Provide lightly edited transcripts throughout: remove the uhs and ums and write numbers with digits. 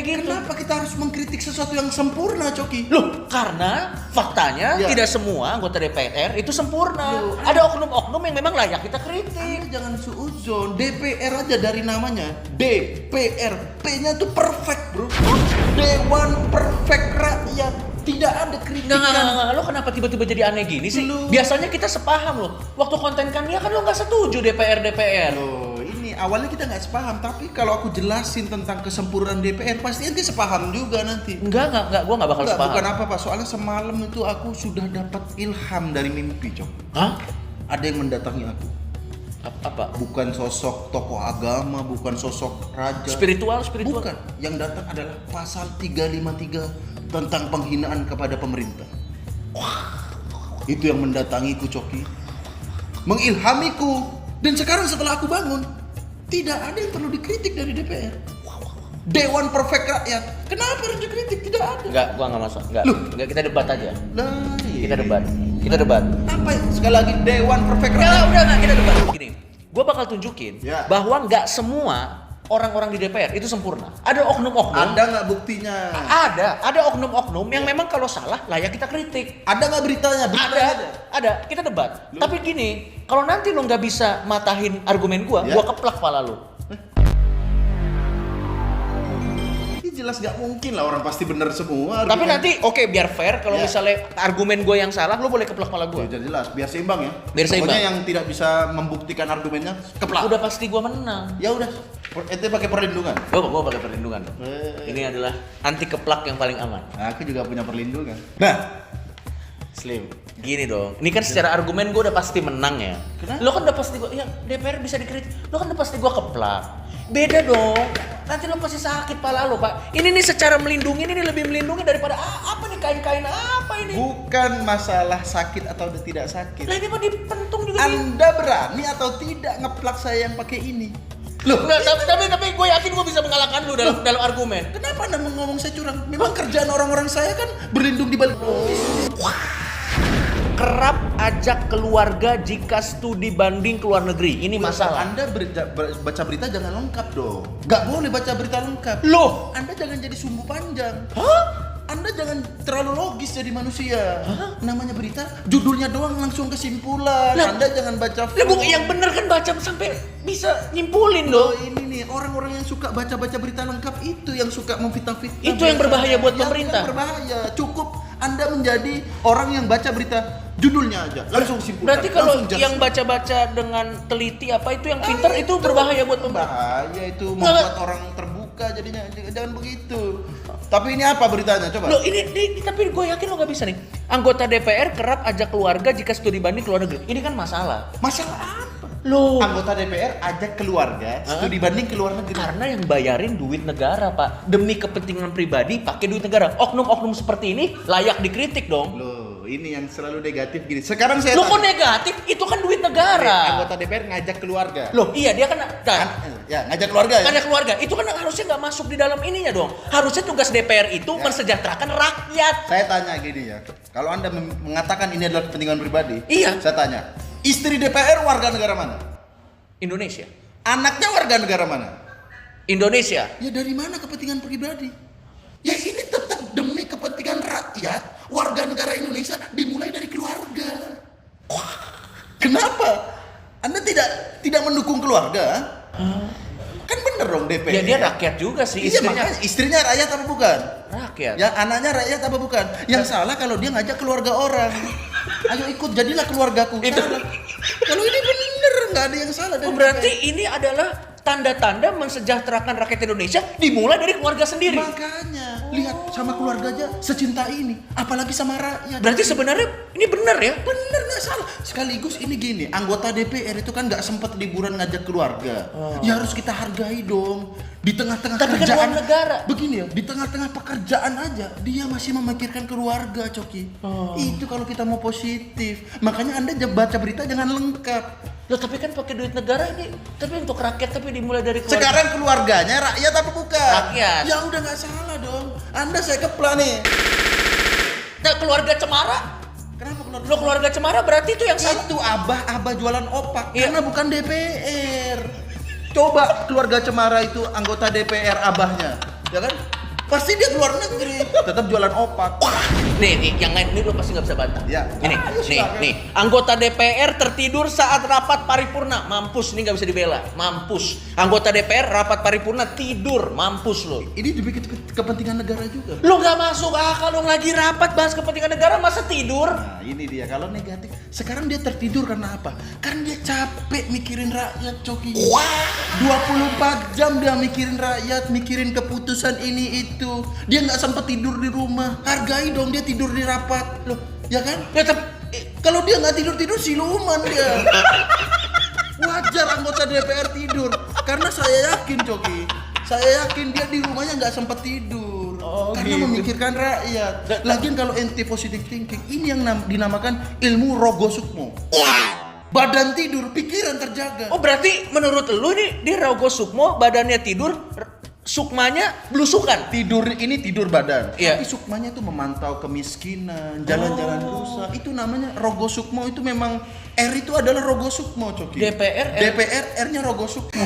gitu. Kenapa kita harus mengkritik sesuatu yang sempurna, Coki? Loh, karena faktanya tidak semua anggota DPR itu sempurna. Loh, ada oknum-oknum yang memang layak kita kritik. Anda jangan suuzon. DPR aja dari namanya DPR, P-nya tuh perfect, bro. Dewan Perfect Rakyat. Tidak ada kritikan. Nggak, lo kenapa tiba-tiba jadi aneh gini sih? Loh. Biasanya kita sepaham loh. Waktu konten Kania kan lo nggak setuju DPR. Loh, ini awalnya kita nggak sepaham, tapi kalau aku jelasin tentang kesempurnaan DPR, pasti ente sepaham juga nanti. Enggak, gue nggak bakal Enggak, sepaham. bukan apa Pak, soalnya semalam itu aku sudah dapat ilham dari mimpi, Cok. Hah? Ada yang mendatangi aku. Apa? Bukan sosok tokoh agama, bukan sosok raja. Spiritual? Bukan. Yang datang adalah pasal 353 tentang penghinaan kepada pemerintah. Itu yang mendatangiku, Coki. Mengilhamiku. Dan sekarang setelah aku bangun, tidak ada yang perlu dikritik dari DPR. Dewan Perfect Rakyat. Kenapa harus dikritik? Tidak ada. Enggak, gua nggak masuk. Enggak, kita debat aja. Nah, Kita debat. Apa ya? Sekali lagi Dewan Perfect Rakyat. Udah nggak, kita debat. Gini, gua bakal tunjukin Ya. bahwa nggak semua orang-orang di DPR itu sempurna. Ada oknum-oknum. Ada nggak buktinya? Ada oknum-oknum yang memang kalau salah layak kita kritik. Ada nggak beritanya? Ada. Kita debat. Tapi gini, kalau nanti lo nggak bisa matahin argumen gua keplak pala lo. Jelas gak mungkin lah, orang pasti benar semua. Tapi nanti biar fair, kalau misalnya argumen gue yang salah, lo boleh keplak pala gue. Ya, jelas, biar seimbang ya. Biar seimbang. Pokoknya yang tidak bisa membuktikan argumennya keplak. Udah pasti gue menang. Ya udah, ente pakai perlindungan. Gue pakai perlindungan. Ini adalah anti keplak yang paling aman. Nah, aku juga punya perlindungan. Nah, Slim, gini dong. Ini kan secara argumen gue udah pasti menang ya. Kenapa? Lo kan udah pasti gue, ya DPR bisa dikritik. Lo kan udah pasti gue keplak. Beda dong. Nanti lo pasti sakit pala lo, Pak. Ini nih secara melindungi, ini lebih melindungi daripada apa nih kain-kain apa ini? bukan masalah sakit atau tidak sakit. Lah ini mah dipentung juga nih. Anda berani atau tidak ngeplak saya yang pakai ini? Loh, Nggak, tapi gue yakin gue bisa mengalahkan lu dalam argumen. kenapa Anda ngomong saya curang? Memang kerjaan orang-orang saya kan berlindung di balik. Kerap ajak keluarga jika studi banding ke luar negeri. Ini masalah. Anda baca berita jangan lengkap dong. Gak boleh baca berita lengkap. Loh, Anda jangan jadi sumbu panjang. hah? Anda jangan terlalu logis jadi manusia. Namanya berita, judulnya doang langsung kesimpulan. Lah, Anda jangan baca Lah bu, yang bener kan baca sampai bisa nyimpulin loh. Ini nih, orang-orang yang suka baca-baca berita lengkap itu yang suka memfitnah-fitnah. Itu yang berbahaya buat pemerintah. Yang berbahaya. Cukup Anda menjadi orang yang baca berita judulnya aja langsung simpulkan. Berarti kalau langsung yang baca-baca dengan teliti apa itu yang pinter itu berbahaya buat pemerintah. bahaya itu membuat orang terbuka jadinya. Jangan begitu. Tapi ini apa beritanya coba? Loh ini tapi gue yakin lo gak bisa nih. Anggota DPR kerap ajak keluarga jika studi banding ke luar negeri. Ini kan masalah. Masalah apa? Loh, Anggota DPR ajak keluarga studi banding ke luar negeri. karena yang bayarin duit negara, Pak. Demi kepentingan pribadi pakai duit negara. Oknum-oknum seperti ini layak dikritik dong. Loh, ini yang selalu negatif gini. Sekarang saya Lo kok tanya. negatif? Itu kan duit negara. Anggota DPR ngajak keluarga. Loh, iya dia kan Ya, ngajak keluarga ya. ada keluarga. Itu kan harusnya nggak masuk di dalam ininya dong. Harusnya tugas DPR itu mensejahterakan rakyat. Saya tanya gini ya. Kalau Anda mengatakan ini adalah kepentingan pribadi, Iya. saya tanya, istri DPR warga negara mana? Indonesia. Anaknya warga negara mana? Indonesia. Ya dari mana kepentingan pribadi? Ya ini tetap demi kepentingan rakyat. Warga negara Indonesia dimulai dari keluarga. Kenapa? Anda tidak mendukung keluarga? Kan bener dong DPR. Ya dia rakyat juga sih Iya, istrinya. makanya istrinya rakyat apa bukan? Rakyat. Ya anaknya rakyat apa bukan? Yang salah kalau dia ngajak keluarga orang. Ayo ikut jadilah keluargaku. Itu. Salah. Kalau ini bener nggak ada yang salah dari Oh, berarti DPR. ini adalah tanda-tanda mensejahterakan rakyat Indonesia dimulai dari keluarga sendiri. Makanya lihat sama keluarga aja secinta ini, apalagi sama rakyat. Berarti sebenarnya ini benar ya? bener nggak salah. Sekaligus ini gini, anggota DPR itu kan nggak sempat liburan ngajak keluarga. Ya harus kita hargai dong. Di tengah-tengah Tapi kan kerjaan uang negara. begini ya, di tengah-tengah pekerjaan aja dia masih memikirkan keluarga, Coki. Itu kalau kita mau positif. Makanya Anda baca berita jangan lengkap. Loh, tapi kan pakai duit negara ini. Tapi untuk rakyat tapi dimulai dari keluarga. Sekarang keluarganya rakyat apa bukan? Rakyat. Ya udah nggak salah dong. Anda saya keplak nih. Nah, keluarga Cemara. Kenapa keluarga? Lo keluarga Cemara berarti itu yang salah. Itu abah jualan opak Iya. karena bukan DPR. Coba keluarga Cemara itu anggota DPR abahnya, ya kan? Pasti dia keluar negeri, tetap jualan opak. Nih, yang lain ini lo pasti nggak bisa bantah. Ya. Ini, Ayo, silakan. nih, anggota DPR tertidur saat rapat paripurna, mampus, ini nggak bisa dibela, mampus. Anggota DPR rapat paripurna tidur, mampus lo. Ini demi kepentingan negara juga. Lo nggak masuk akal dong, lagi rapat bahas kepentingan negara masa tidur? Nah ini dia, kalau negatif. Sekarang dia tertidur karena apa? Karena dia capek mikirin rakyat, Coki. 24 jam dia mikirin rakyat, mikirin keputusan ini itu. Dia nggak sempat tidur di rumah. Hargai dong dia tidur di rapat. Loh, ya kan? Ya Kalau dia nggak tidur siluman dia. Wajar anggota DPR tidur. Karena saya yakin, Coki. Saya yakin dia di rumahnya nggak sempat tidur. Karena gitu. memikirkan rakyat. Lagian kalau ente positive thinking, ini yang dinamakan ilmu Rogo Sukmo. Badan tidur, pikiran terjaga. Oh berarti menurut lu nih dia Rogo Sukmo, badannya tidur, sukmanya belusukan. Tidur ini tidur badan. Iya. Tapi sukmanya itu memantau kemiskinan, jalan-jalan rusak. Itu namanya Rogo Sukmo, itu memang R itu adalah Rogo Sukmo, Coki. DPR R-nya Rogo Sukmo.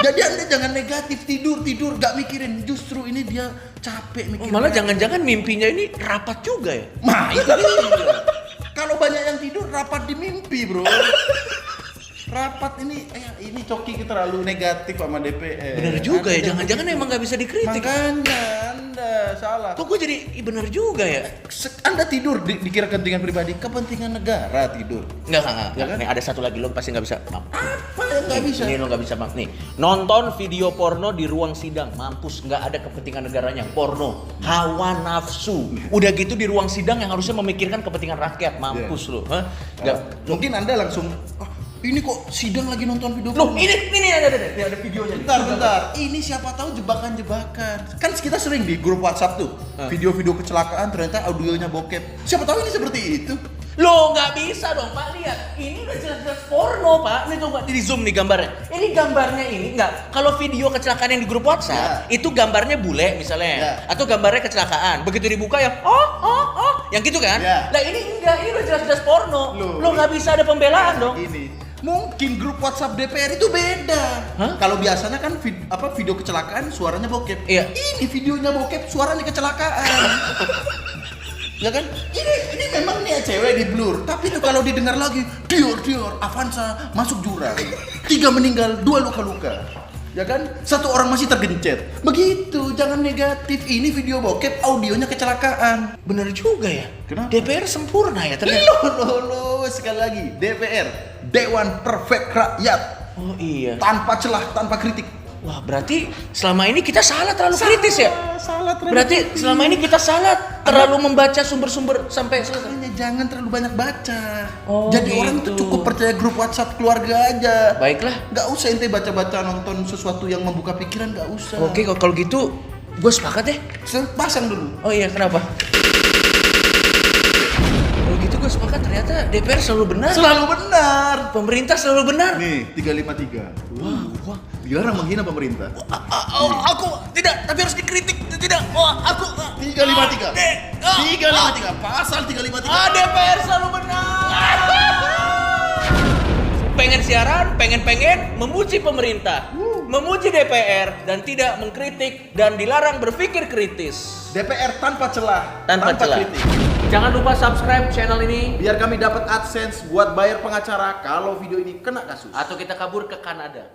Jadi Anda jangan negatif, tidur gak mikirin. Justru ini dia capek mikirin. Malah jangan-jangan mimpinya ini rapat juga ya? Nah, itu dia. Kalau banyak yang tidur, rapat di mimpi, bro. Rapat ini Coki terlalu negatif sama DPR. Bener juga ya, jangan-jangan emang gak bisa dikritik. Makanya Anda salah. Kok gue jadi bener juga ya? Anda tidur dikira kepentingan pribadi, kepentingan negara tidur. Enggak. Ya kan? Nih ada satu lagi lo pasti nggak bisa. Maaf. Apa yang nggak bisa? Ini lo nggak bisa maaf nih. Nonton video porno di ruang sidang, mampus, nggak ada kepentingan negaranya. Porno, hawa nafsu. Udah gitu di ruang sidang yang harusnya memikirkan kepentingan rakyat, mampus lo. Hah? Nggak. Mungkin Anda langsung, ini kok sidang lagi nonton video Loh, porno?" ini ada videonya. nih. Bentar. Ini siapa tahu jebakan-jebakan. Kan kita sering di grup WhatsApp tuh, video-video kecelakaan ternyata audionya bokep. Siapa tahu ini seperti itu. Loh, nggak bisa dong Pak, lihat. Ini udah jelas-jelas porno Pak. Ini coba di zoom nih gambarnya. Ini gambarnya ini nggak. Kalau video kecelakaan yang di grup WhatsApp, itu gambarnya bule misalnya, Ya. atau gambarnya kecelakaan. Begitu dibuka ya, yang gitu kan? Ya. Nah ini enggak, ini udah jelas-jelas porno. Loh. Lo nggak bisa ada pembelaan dong. Ini mungkin grup WhatsApp DPR itu beda. Hah? Kalau biasanya kan video kecelakaan suaranya bokep. Iya. Ini videonya bokep, suaranya kecelakaan. Ya kan? Ini memang nih cewek di blur, tapi itu kalau didengar lagi, Dior, Avanza masuk jurang. 3 meninggal, 2 luka-luka. Ya kan? 1 orang masih tergencet. Begitu, jangan negatif. Ini video bokep, audionya kecelakaan. Bener juga ya. Kenapa? DPR sempurna ya ternyata. Loh, sekali lagi, DPR, Dewan Perfect Rakyat. Oh iya. Tanpa celah, tanpa kritik. Wah berarti selama ini kita salah terlalu kritis ya? Salah terlalu Berarti kritis. selama ini kita salah terlalu membaca sumber-sumber sampai selesai. Makanya jangan terlalu banyak baca. Oh, Jadi gitu. orang tuh cukup percaya grup WhatsApp keluarga aja. Baiklah. Gak usah ente baca-baca nonton sesuatu yang membuka pikiran, gak usah. Oke, kalau gitu gue sepakat ya. Pasang dulu. Oh iya, kenapa? Kalau gitu gue sepakat, ternyata DPR selalu benar. Selalu benar. Pemerintah selalu benar. Nih, 353. Wah. Dilarang menghina pemerintah. Aku tidak, tapi harus dikritik. Tidak. Aku 353. 353. Pasal 353. DPR selalu benar. Pengen siaran, pengen memuji pemerintah, memuji DPR dan tidak mengkritik dan dilarang berpikir kritis. DPR tanpa celah, Tanpa celah. kritik. Jangan lupa subscribe channel ini Biar kami dapat AdSense buat bayar pengacara kalau video ini kena kasus. atau kita kabur ke Kanada.